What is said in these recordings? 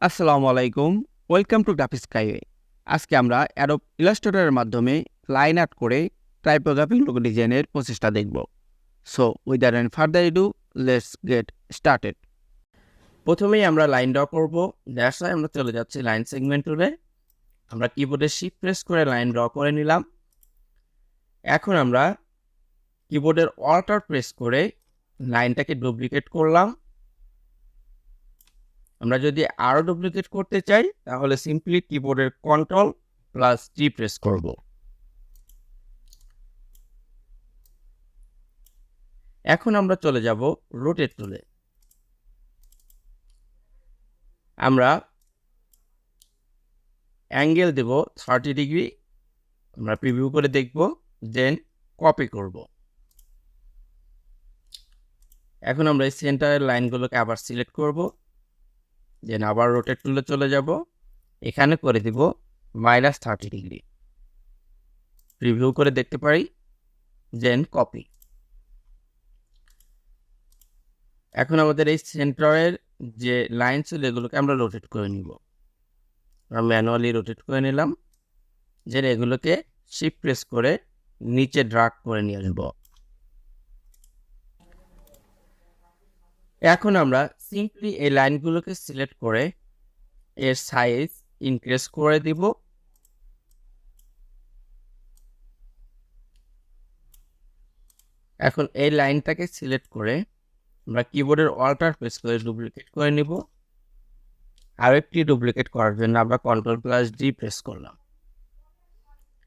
আসসালামু আলাইকুম, welcome to graphics skyway. আজকে আমরা অ্যাডোব ইলাস্ট্রেটরের মাধ্যমে লাইন আর্ট করে টাইপোগ্রাফিক লোগো ডিজাইনের প্রসেসটা দেখব। So without any further edu, let's get started. প্রথমেই আমরা লাইন ড্র করব। দ্যাটস ওয়াই আমরা চলে যাচ্ছি লাইন সেগমেন্ট টুলে। আমরা কিবোর্ডে শিফট প্রেস করে লাইন ড্র করে নিলাম। এখন আমরা কিবোর্ডের অল্টার প্রেস করে লাইনটাকে ডুপ্লিকেট করলাম। আমরা যদি আরও ডুপ্লিকেট করতে চাই তাহলে সিম্পলি কিবোর্ডের কন্ট্রোল প্লাস জি প্রেস করব। এখন আমরা চলে যাব রোটেট টুলে। আমরা অ্যাঙ্গেল দেব 30 ডিগ্রি। আমরা প্রিভিউ করে দেখব, দেন কপি করব। এখন আমরা এই সেন্টারের লাইনগুলোকে আবার সিলেক্ট করব, দেন আবার রোটেট টুলে চলে যাব। এখানে করে দিব -30 ডিগ্রি। প্রিভিউ করে দেখতে পারি, দেন কপি। এখন আমাদের এই সেন্টারের যে লাইন ছিল এগুলোকে আমরা রোটেট করে নিব। আমরা ম্যানুয়ালি রোটেট করে নিলাম, যে এগুলোকে শিফট প্রেস করে নিচে ড্রাগ করে নিয়ে আসব। এখন আমরা সিম্পলি এই লাইনগুলোকে সিলেক্ট করে এর সাইজ ইনক্রিজ করে দিব। এখন এই লাইনটাকে সিলেক্ট করে আমরা কিবোর্ডের অল্টার প্রেস করে ডুপ্লিকেট করে নিব। আর একটি ডুপ্লিকেট করার জন্য আমরা কন্ট্রোল প্লাস ডি প্রেস করলাম।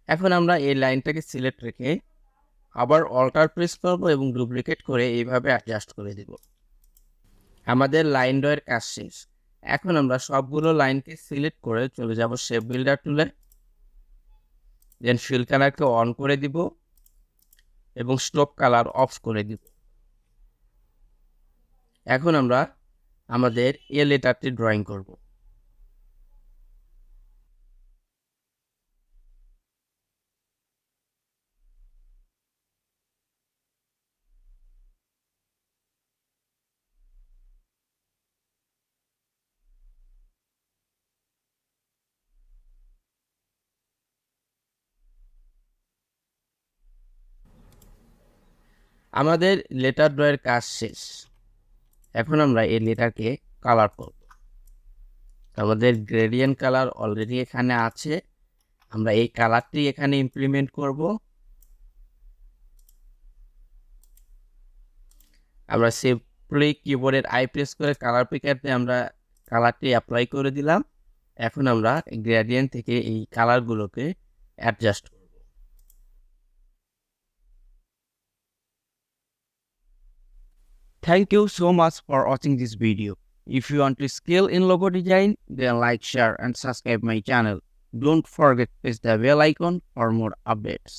এখন আমরা এই লাইনটাকে সিলেক্ট রেখে আবার অল্টার প্রেস করব এবং ডুপ্লিকেট করে এইভাবে অ্যাডজাস্ট করে দিব। আমাদের লাইন ড্রয়ের কাজ শেষ। এখন আমরা সবগুলো লাইনকে সিলেক্ট করে চলে যাব শেপ বিল্ডার টুলে, দেন ফিল কালারকে অন করে দিব এবং স্ট্রোক কালার অফ করে দিব। এখন আমরা আমাদের এ লেটারটি ড্রয়িং করব। আমাদের লেটার ড্রয়ের কাজ শেষ। এখন আমরা এই লেটারকে কালার করব। আমাদের গ্রেডিয়েন্ট কালার অলরেডি এখানে আছে, আমরা এই কালারটি এখানে ইমপ্লিমেন্ট করব। আমরা সিম্পলি কিবোর্ডের আই প্রেস করে কালার পিকারতে আমরা কালারটি অ্যাপ্লাই করে দিলাম। এখন আমরা গ্রেডিয়েন্ট থেকে এই কালারগুলোকে অ্যাডজাস্ট করব। Thank you so much for watching this video. If you want to skill in logo design, then like, share and subscribe my channel. Don't forget to press the bell icon for more updates.